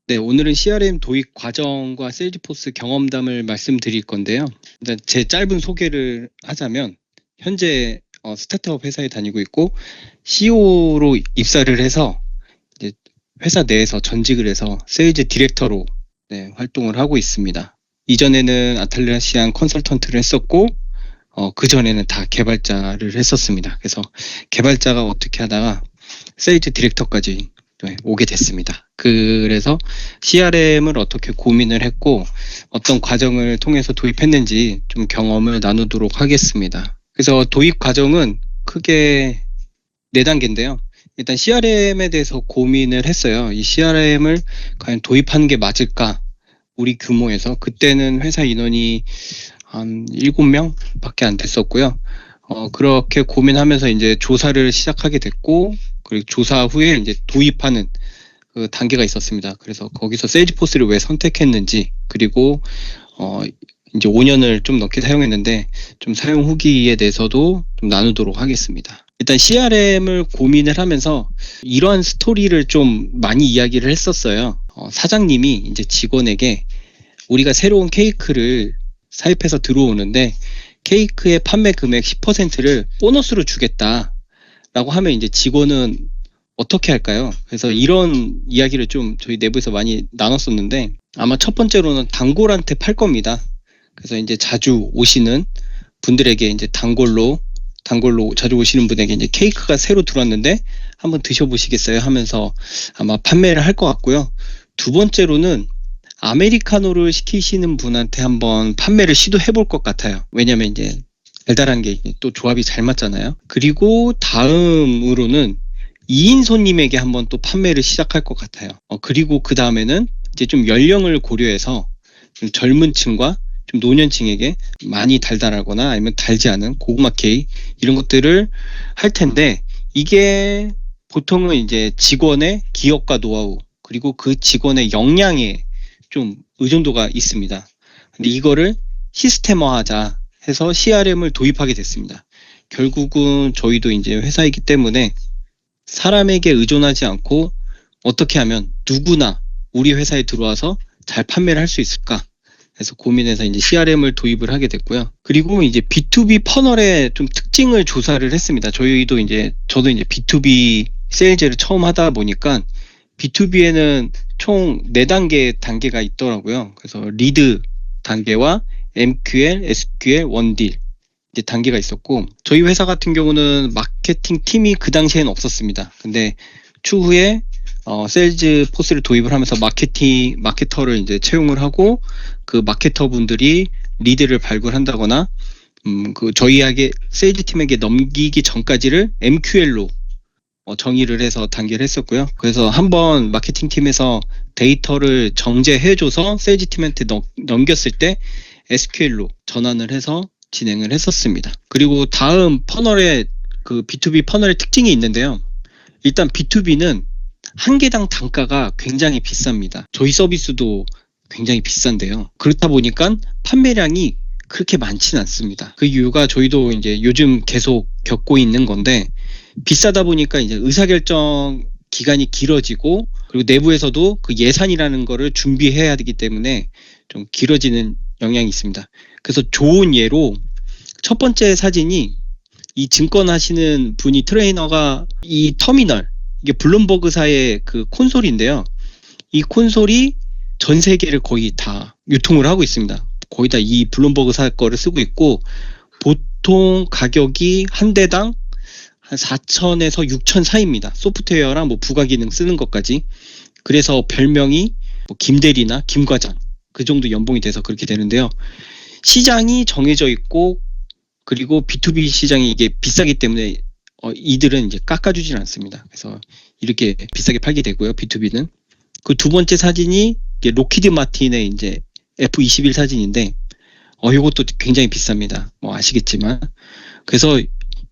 네, 오늘은 CRM 도입 과정과 세일즈포스 경험담을 말씀드릴 건데요. 일단 제 짧은 소개를 하자면 현재 스타트업 회사에 다니고 있고 CEO로 입사를 해서 이제 회사 내에서 전직을 해서 세일즈 디렉터로 활동을 하고 있습니다. 이전에는 아탈라시안 컨설턴트를 했었고 그 전에는 다 개발자를 했었습니다. 그래서 개발자가 어떻게 하다가 세일즈 디렉터까지 오게 됐습니다. 그래서 CRM을 어떻게 고민을 했고 어떤 과정을 통해서 도입했는지 좀 경험을 나누도록 하겠습니다. 그래서 도입 과정은 크게 4단계인데요. 일단 CRM에 대해서 고민을 했어요. 이 CRM을 과연 도입하는 게 맞을까? 우리 규모에서 그때는 회사 인원이 한 7명밖에 안 됐었고요. 그렇게 고민하면서 이제 조사를 시작하게 됐고, 그리고 조사 후에 이제 도입하는 그 단계가 있었습니다. 그래서 거기서 세일즈포스를 왜 선택했는지, 그리고 이제 5년을 좀 넘게 사용했는데 좀 사용 후기에 대해서도 좀 나누도록 하겠습니다. 일단 CRM을 고민을 하면서 이러한 스토리를 좀 많이 이야기를 했었어요. 사장님이 이제 직원에게 우리가 새로운 케이크를 사입해서 들어오는데 케이크의 판매 금액 10%를 보너스로 주겠다라고 하면 이제 직원은 어떻게 할까요? 그래서 이런 이야기를 좀 저희 내부에서 많이 나눴었는데 아마 첫 번째로는 단골한테 팔 겁니다. 그래서 이제 자주 오시는 분들에게 이제 단골로 자주 오시는 분에게 이제 케이크가 새로 들어왔는데 한번 드셔보시겠어요? 하면서 아마 판매를 할 것 같고요. 두 번째로는 아메리카노를 시키시는 분한테 한번 판매를 시도해 볼 것 같아요. 왜냐면 이제 달달한 게 또 조합이 잘 맞잖아요. 그리고 다음으로는 2인 손님에게 한번 또 판매를 시작할 것 같아요. 그리고 그 다음에는 이제 좀 연령을 고려해서 좀 젊은 층과 좀 노년층에게 많이 달달하거나 아니면 달지 않은 고구마 케이크 이런 것들을 할 텐데 이게 보통은 이제 직원의 기억과 노하우 그리고 그 직원의 역량에 좀 의존도가 있습니다. 근데 이거를 시스템화하자 해서 CRM을 도입하게 됐습니다. 결국은 저희도 이제 회사이기 때문에 사람에게 의존하지 않고 어떻게 하면 누구나 우리 회사에 들어와서 잘 판매를 할 수 있을까? 해서 고민해서 이제 CRM을 도입을 하게 됐고요. 그리고 이제 B2B 퍼널의 좀 특징을 조사를 했습니다. 저도 이제 B2B 세일즈를 처음 하다 보니까 B2B에는 총 4단계 단계가 있더라고요. 그래서 리드 단계와 MQL, SQL, 원딜 이제 단계가 있었고 저희 회사 같은 경우는 마케팅 팀이 그 당시에는 없었습니다. 근데 추후에 세일즈 포스를 도입을 하면서 마케터를 이제 채용을 하고 그 마케터 분들이 리드를 발굴한다거나 그 저희에게 세일즈 팀에게 넘기기 전까지를 MQL로 정의를 해서 단계를 했었고요. 그래서 한번 마케팅 팀에서 데이터를 정제해줘서 세일즈 팀한테 넘겼을 때 SQL로 전환을 해서 진행을 했었습니다. 그리고 다음 퍼널의 그 B2B 퍼널의 특징이 있는데요. 일단 B2B는 한 개당 단가가 굉장히 비쌉니다. 저희 서비스도 굉장히 비싼데요. 그렇다 보니까 판매량이 그렇게 많지는 않습니다. 그 이유가 저희도 이제 요즘 계속 겪고 있는 건데 비싸다 보니까 이제 의사결정 기간이 길어지고 그리고 내부에서도 그 예산이라는 거를 준비해야 되기 때문에 좀 길어지는 영향이 있습니다. 그래서 좋은 예로 첫 번째 사진이 이 증권 하시는 분이 트레이너가 이 터미널 이게 블룸버그사의 그 콘솔인데요. 이 콘솔이 전 세계를 거의 다 유통을 하고 있습니다. 거의 다 이 블룸버그사 거를 쓰고 있고 보통 가격이 한 대당 한 4,000에서 6,000 사이입니다. 소프트웨어랑 뭐 부가 기능 쓰는 것까지. 그래서 별명이 뭐 김대리나 김과장 그 정도 연봉이 돼서 그렇게 되는데요. 시장이 정해져 있고 그리고 B2B 시장이 이게 비싸기 때문에 이들은 이제 깎아주질 않습니다. 그래서 이렇게 비싸게 팔게 되고요. B2B는. 그 두 번째 사진이 로키드 마틴의 이제 F21 사진인데 이것도 굉장히 비쌉니다. 뭐 아시겠지만. 그래서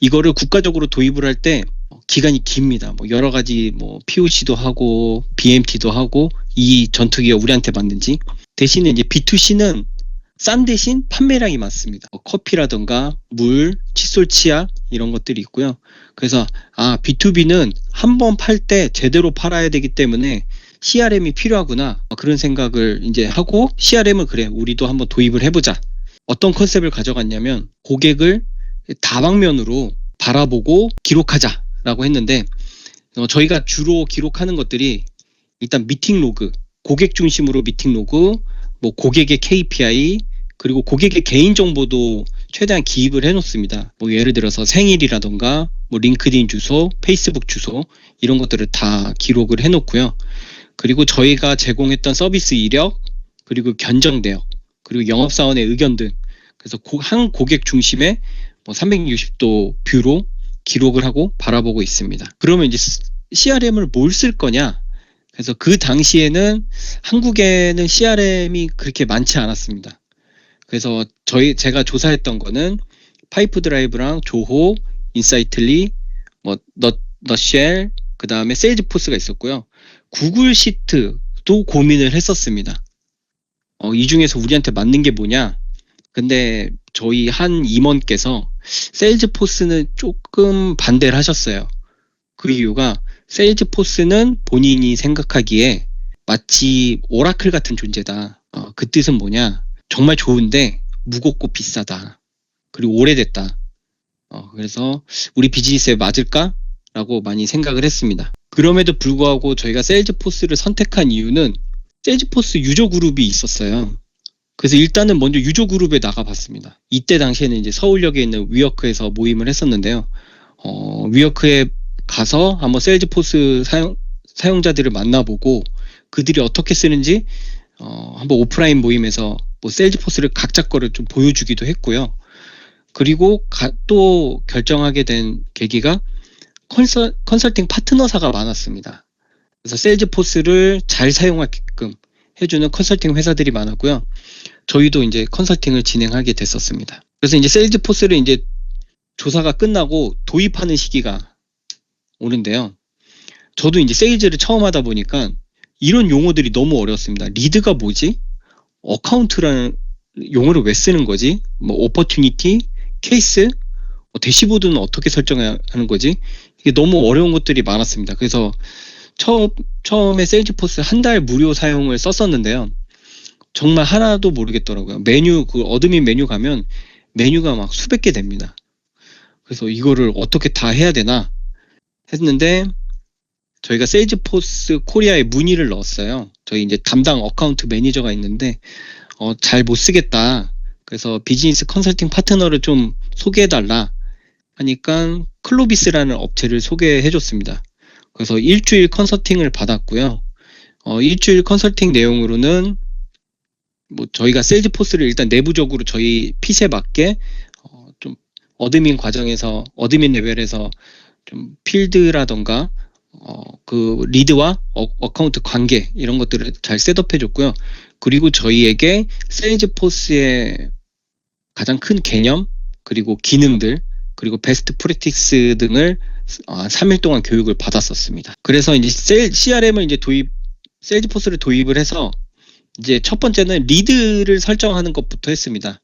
이거를 국가적으로 도입을 할 때 기간이 깁니다. 뭐 여러 가지 뭐 POC도 하고 BMT도 하고 이 전투기가 우리한테 맞는지. 대신에 이제 B2C는 싼 대신 판매량이 많습니다. 커피라든가 물, 칫솔, 치약 이런 것들이 있고요. 그래서 B2B는 한 번 팔 때 제대로 팔아야 되기 때문에 CRM이 필요하구나. 그런 생각을 이제 하고 CRM을 그래 우리도 한번 도입을 해보자. 어떤 컨셉을 가져갔냐면 고객을 다방면으로 바라보고 기록하자라고 했는데 저희가 주로 기록하는 것들이 일단 미팅 로그, 고객 중심으로 미팅 로그, 뭐 고객의 KPI, 그리고 고객의 개인 정보도 최대한 기입을 해놓습니다. 뭐 예를 들어서 생일이라던가 뭐 링크드인 주소, 페이스북 주소 이런 것들을 다 기록을 해놓고요. 그리고 저희가 제공했던 서비스 이력, 그리고 견적 내역, 그리고 영업사원의 의견 등 그래서 한 고객 중심의 뭐 360도 뷰로 기록을 하고 바라보고 있습니다. 그러면 이제 CRM을 뭘 쓸 거냐? 그래서 그 당시에는 한국에는 CRM이 그렇게 많지 않았습니다. 그래서 제가 조사했던 거는 파이프 드라이브랑 조호, 인사이틀리, 뭐 넛쉘, 그 다음에 세일즈포스가 있었고요. 구글 시트도 고민을 했었습니다. 이 중에서 우리한테 맞는 게 뭐냐? 근데 저희 한 임원께서 세일즈포스는 조금 반대를 하셨어요. 그 이유가 세일즈포스는 본인이 생각하기에 마치 오라클 같은 존재다. 그 뜻은 뭐냐? 정말 좋은데 무겁고 비싸다. 그리고 오래됐다. 그래서 우리 비즈니스에 맞을까? 라고 많이 생각을 했습니다. 그럼에도 불구하고 저희가 세일즈포스를 선택한 이유는 세일즈포스 유저 그룹이 있었어요. 그래서 일단은 먼저 유저 그룹에 나가봤습니다. 이때 당시에는 이제 서울역에 있는 위워크에서 모임을 했었는데요. 위워크에 가서 한번 세일즈포스 사용자들을 만나보고 그들이 어떻게 쓰는지 한번 오프라인 모임에서 뭐 세일즈포스를 각자 거를 좀 보여주기도 했고요. 그리고 또 결정하게 된 계기가 컨설팅 파트너사가 많았습니다. 그래서 세일즈포스를 잘 사용하게끔 해주는 컨설팅 회사들이 많았고요. 저희도 이제 컨설팅을 진행하게 됐었습니다. 그래서 이제 세일즈포스를 이제 조사가 끝나고 도입하는 시기가 오는데요. 저도 이제 세일즈를 처음 하다 보니까 이런 용어들이 너무 어려웠습니다. 리드가 뭐지? 어카운트라는 용어를 왜 쓰는 거지? 뭐 오퍼튜니티, 케이스, 대시보드는 어떻게 설정해야 하는 거지? 이게 너무 어려운 것들이 많았습니다. 그래서 처음에 세일즈포스 한 달 무료 사용을 썼었는데요. 정말 하나도 모르겠더라고요. 그 어드민 메뉴 가면 메뉴가 막 수백 개 됩니다. 그래서 이거를 어떻게 다 해야 되나 했는데 저희가 세일즈포스 코리아에 문의를 넣었어요. 저희 이제 담당 어카운트 매니저가 있는데 잘 못 쓰겠다. 그래서 비즈니스 컨설팅 파트너를 좀 소개해달라 하니까 클로비스라는 업체를 소개해줬습니다. 그래서 일주일 컨설팅을 받았고요. 일주일 컨설팅 내용으로는 뭐 저희가 세일즈포스를 일단 내부적으로 저희 핏에 맞게 좀 어드민 과정에서 어드민 레벨에서 좀 필드라던가 그 리드와 어카운트 관계 이런 것들을 잘 셋업해줬고요. 그리고 저희에게 세일즈포스의 가장 큰 개념 그리고 기능들 그리고 베스트 프랙티스 등을 3일 동안 교육을 받았었습니다. 그래서 이제 CRM을 이제 세일즈포스를 도입을 해서 이제 첫 번째는 리드를 설정하는 것부터 했습니다.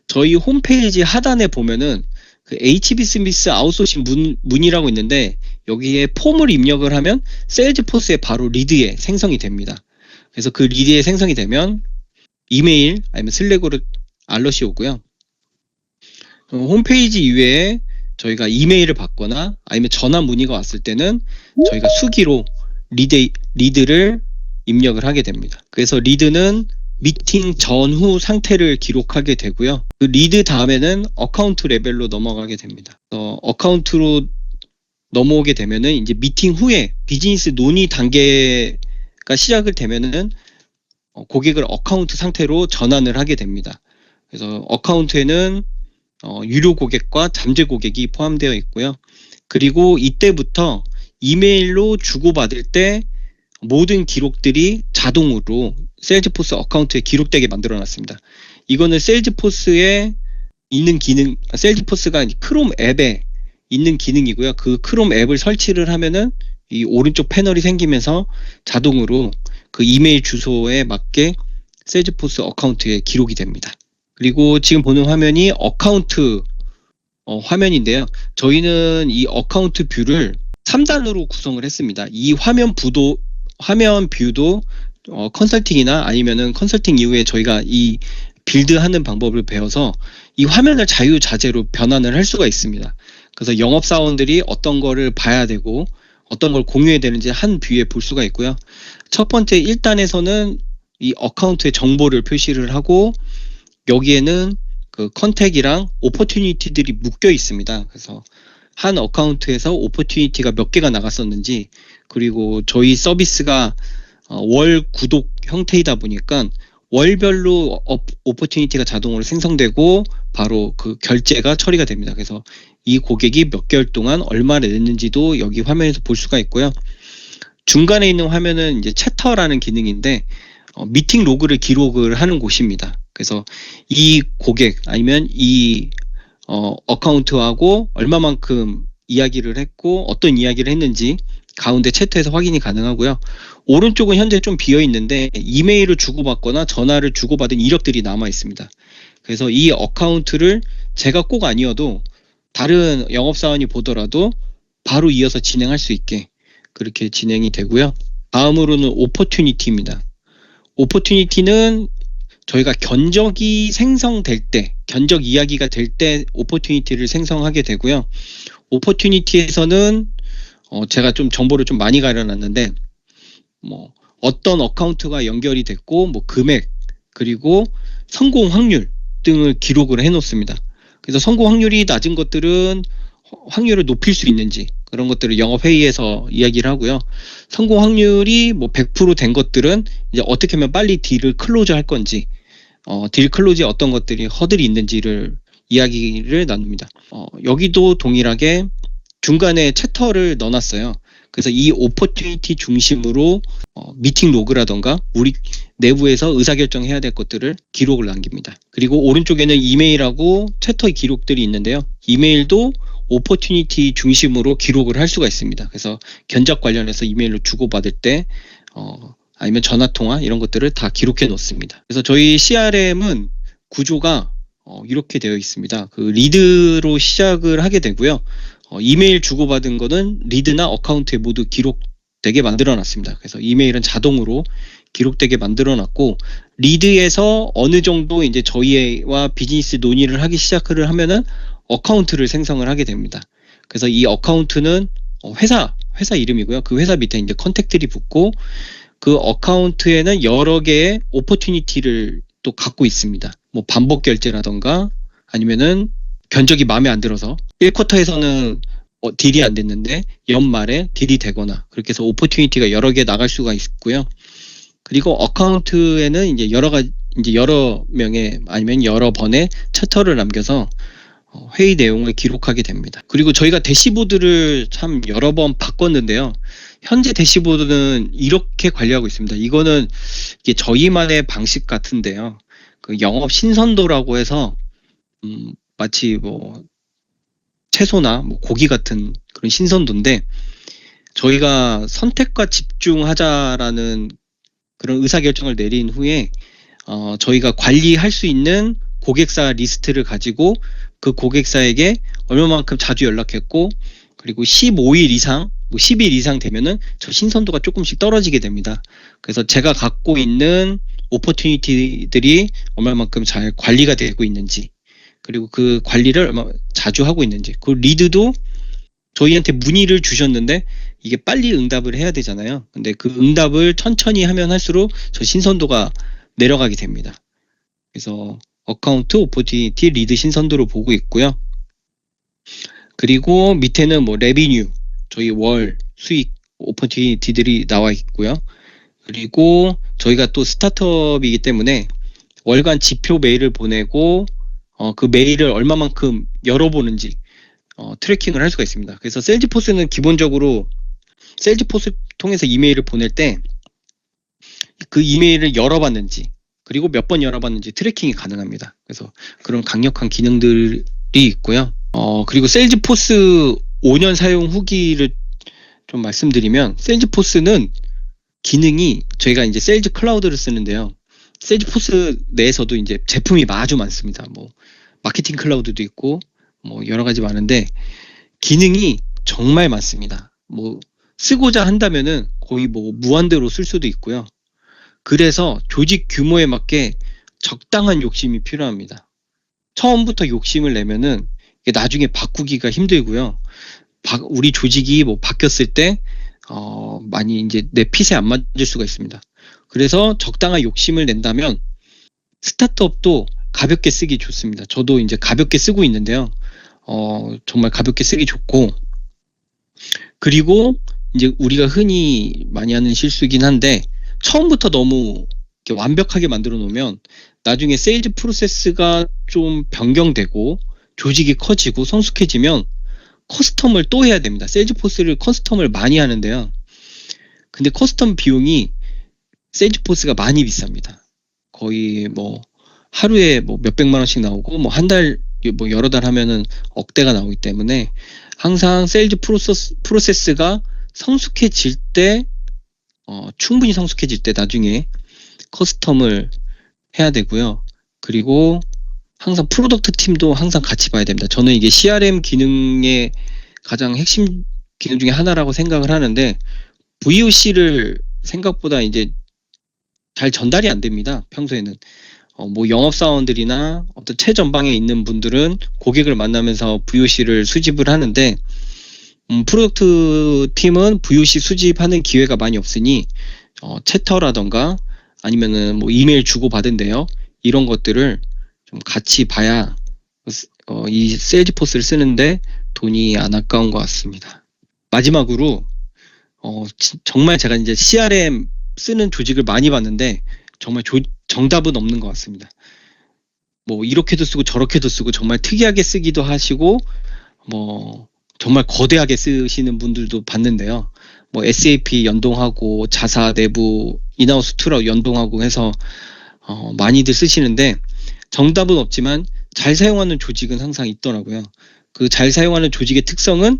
저희 홈페이지 하단에 보면은 그 HB 스미스 아웃소싱 문이라고 있는데 여기에 폼을 입력을 하면 세일즈포스에 바로 리드에 생성이 됩니다. 그래서 그 리드에 생성이 되면 이메일 아니면 슬랙으로 알럿이 오고요. 홈페이지 이외에 저희가 이메일을 받거나 아니면 전화 문의가 왔을 때는 저희가 수기로 리드를 입력을 하게 됩니다. 그래서 리드는 미팅 전후 상태를 기록하게 되고요. 그 리드 다음에는 어카운트 레벨로 넘어가게 됩니다. 어카운트로 넘어오게 되면은 이제 미팅 후에 비즈니스 논의 단계가 시작을 되면은 고객을 어카운트 상태로 전환을 하게 됩니다. 그래서 어카운트에는 유료 고객과 잠재 고객이 포함되어 있고요. 그리고 이때부터 이메일로 주고받을 때 모든 기록들이 자동으로 세일즈포스 어카운트에 기록되게 만들어 놨습니다. 이거는 세일즈포스에 있는 기능, 세일즈포스가 크롬 앱에 있는 기능이고요. 그 크롬 앱을 설치를 하면은 이 오른쪽 패널이 생기면서 자동으로 그 이메일 주소에 맞게 세일즈포스 어카운트에 기록이 됩니다. 그리고 지금 보는 화면이 어카운트 화면인데요. 저희는 이 어카운트 뷰를 3단으로 구성을 했습니다. 이 화면 뷰도 컨설팅이나 아니면은 컨설팅 이후에 저희가 이 빌드하는 방법을 배워서 이 화면을 자유자재로 변환을 할 수가 있습니다. 그래서 영업사원들이 어떤 거를 봐야 되고 어떤 걸 공유해야 되는지 한 뷰에 볼 수가 있고요. 첫 번째 1단에서는 이 어카운트의 정보를 표시를 하고 여기에는 그 컨택이랑 오퍼튜니티들이 묶여 있습니다. 그래서 한 어카운트에서 오퍼튜니티가 몇 개가 나갔었는지, 그리고 저희 서비스가 월 구독 형태이다 보니까 월별로 오퍼튜니티가 자동으로 생성되고 바로 그 결제가 처리가 됩니다. 그래서 이 고객이 몇 개월 동안 얼마를 냈는지도 여기 화면에서 볼 수가 있고요. 중간에 있는 화면은 이제 채터라는 기능인데 미팅 로그를 기록을 하는 곳입니다. 그래서 이 고객 아니면 이 어카운트하고 얼마만큼 이야기를 했고 어떤 이야기를 했는지 가운데 채터에서 확인이 가능하고요. 오른쪽은 현재 좀 비어 있는데 이메일을 주고받거나 전화를 주고받은 이력들이 남아 있습니다. 그래서 이 어카운트를 제가 꼭 아니어도 다른 영업사원이 보더라도 바로 이어서 진행할 수 있게 그렇게 진행이 되고요. 다음으로는 오퍼튜니티입니다. 오퍼튜니티는 저희가 견적이 생성될 때, 견적 이야기가 될 때 오퍼튜니티를 생성하게 되고요. 오퍼튜니티에서는 제가 좀 정보를 좀 많이 가려놨는데 뭐 어떤 어카운트가 연결이 됐고 뭐 금액 그리고 성공 확률 등을 기록을 해놓습니다. 그래서 성공 확률이 낮은 것들은 확률을 높일 수 있는지 그런 것들을 영업회의에서 이야기를 하고요. 성공 확률이 뭐 100%된 것들은 이제 어떻게 하면 빨리 딜을 클로즈 할 건지 딜 클로즈에 어떤 것들이 허들이 있는지를 이야기를 나눕니다. 여기도 동일하게 중간에 채터를 넣어놨어요. 그래서 이 오퍼튜니티 중심으로 미팅 로그라던가 우리 내부에서 의사결정해야 될 것들을 기록을 남깁니다. 그리고 오른쪽에는 이메일하고 채터의 기록들이 있는데요. 이메일도 오퍼튜니티 중심으로 기록을 할 수가 있습니다. 그래서 견적 관련해서 이메일로 주고받을 때 아니면 전화통화 이런 것들을 다 기록해 놓습니다. 그래서 저희 CRM은 구조가 이렇게 되어 있습니다. 그 리드로 시작을 하게 되고요. 이메일 주고받은 거는 리드나 어카운트에 모두 기록되게 만들어 놨습니다. 그래서 이메일은 자동으로 기록되게 만들어 놨고 리드에서 어느 정도 이제 저희와 비즈니스 논의를 하기 시작을 하면은 어카운트를 생성을 하게 됩니다. 그래서 이 어카운트는 회사 이름이고요. 그 회사 밑에 이제 컨택들이 붙고 그 어카운트에는 여러 개의 오퍼튜니티를 또 갖고 있습니다. 뭐 반복 결제라던가 아니면은 견적이 마음에 안 들어서 1쿼터에서는 딜이 안 됐는데 연말에 딜이 되거나 그렇게 해서 오퍼튜니티가 여러 개 나갈 수가 있고요. 그리고 어카운트에는 이제 여러 명의 아니면 여러 번의 채터를 남겨서 회의 내용을 기록하게 됩니다. 그리고 저희가 대시보드를 참 여러 번 바꿨는데요. 현재 대시보드는 이렇게 관리하고 있습니다. 이거는 이게 저희만의 방식 같은데요. 그 영업 신선도라고 해서 마치 뭐 채소나 뭐 고기 같은 그런 신선도인데 저희가 선택과 집중하자라는 그런 의사결정을 내린 후에 저희가 관리할 수 있는 고객사 리스트를 가지고 그 고객사에게 얼마만큼 자주 연락했고 그리고 15일 이상 뭐 10일 이상 되면은 저 신선도가 조금씩 떨어지게 됩니다. 그래서 제가 갖고 있는 오퍼튜니티들이 얼마만큼 잘 관리가 되고 있는지 그리고 그 관리를 얼마 자주 하고 있는지 그 리드도 저희한테 문의를 주셨는데 이게 빨리 응답을 해야 되잖아요. 근데 그 응답을 천천히 하면 할수록 저 신선도가 내려가게 됩니다. 그래서 어카운트, 오퍼튜니티, 리드 신선도를 보고 있고요. 그리고 밑에는 뭐 레비뉴, 저희 월 수익 오퍼튜니티들이 나와 있고요. 그리고 저희가 또 스타트업이기 때문에 월간 지표 메일을 보내고 그 메일을 얼마만큼 열어보는지 트래킹을 할 수가 있습니다. 그래서 셀즈포스는 기본적으로 셀즈포스 통해서 이메일을 보낼 때 그 이메일을 열어봤는지 그리고 몇 번 열어봤는지 트래킹이 가능합니다. 그래서 그런 강력한 기능들이 있고요. 그리고 셀즈포스 5년 사용 후기를 좀 말씀드리면 셀즈포스는 기능이 저희가 이제 셀즈 클라우드를 쓰는데요. 셀즈포스 내에서도 이제 제품이 아주 많습니다. 뭐 마케팅 클라우드도 있고 뭐 여러 가지 많은데 기능이 정말 많습니다. 뭐 쓰고자 한다면은 거의 뭐 무한대로 쓸 수도 있고요. 그래서 조직 규모에 맞게 적당한 욕심이 필요합니다. 처음부터 욕심을 내면은 이게 나중에 바꾸기가 힘들고요. 우리 조직이 뭐 바뀌었을 때 많이 이제 내 핏에 안 맞을 수가 있습니다. 그래서 적당한 욕심을 낸다면 스타트업도 가볍게 쓰기 좋습니다. 저도 이제 가볍게 쓰고 있는데요. 정말 가볍게 쓰기 좋고, 그리고 이제 우리가 흔히 많이 하는 실수긴 한데 처음부터 너무 이렇게 완벽하게 만들어 놓으면 나중에 세일즈 프로세스가 좀 변경되고 조직이 커지고 성숙해지면 커스텀을 또 해야 됩니다. 세일즈포스를 커스텀을 많이 하는데요. 근데 커스텀 비용이 세일즈포스가 많이 비쌉니다. 거의 뭐 하루에 뭐 몇백만 원씩 나오고 뭐 한 달 뭐 여러 달 하면은 억대가 나오기 때문에 항상 세일즈 프로세스가 성숙해질 때 충분히 성숙해질 때 나중에 커스텀을 해야 되고요. 그리고 항상 프로덕트 팀도 항상 같이 봐야 됩니다. 저는 이게 CRM 기능의 가장 핵심 기능 중에 하나라고 생각을 하는데 VOC를 생각보다 이제 잘 전달이 안 됩니다. 평소에는. 뭐 영업사원들이나 어떤 최전방에 있는 분들은 고객을 만나면서 VOC를 수집을 하는데 프로덕트 팀은 VOC 수집하는 기회가 많이 없으니 채터라던가 아니면은 뭐 이메일 주고받은데요. 이런 것들을 좀 같이 봐야 이 세일즈포스를 쓰는데 돈이 안 아까운 것 같습니다. 마지막으로 정말 제가 이제 CRM 쓰는 조직을 많이 봤는데 정말 정답은 없는 것 같습니다. 뭐 이렇게도 쓰고 저렇게도 쓰고 정말 특이하게 쓰기도 하시고 뭐 정말 거대하게 쓰시는 분들도 봤는데요. 뭐 SAP 연동하고 자사 내부 인하우스 툴하고 연동하고 해서 많이들 쓰시는데 정답은 없지만 잘 사용하는 조직은 항상 있더라고요. 그 잘 사용하는 조직의 특성은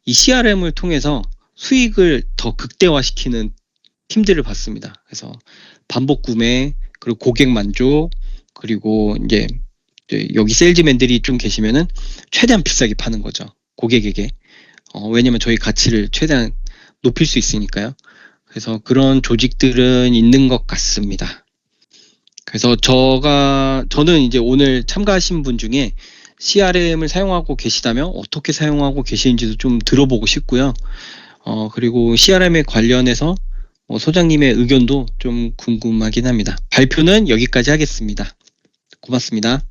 이 CRM을 통해서 수익을 더 극대화시키는 팀들을 봤습니다. 그래서 반복 구매, 그리고 고객 만족, 그리고 이제 여기 세일즈맨들이 좀 계시면은 최대한 비싸게 파는 거죠. 고객에게. 왜냐면 저희 가치를 최대한 높일 수 있으니까요. 그래서 그런 조직들은 있는 것 같습니다. 그래서 저는 이제 오늘 참가하신 분 중에 CRM을 사용하고 계시다면 어떻게 사용하고 계시는지도 좀 들어보고 싶고요. 그리고 CRM에 관련해서 소장님의 의견도 좀 궁금하긴 합니다. 발표는 여기까지 하겠습니다. 고맙습니다.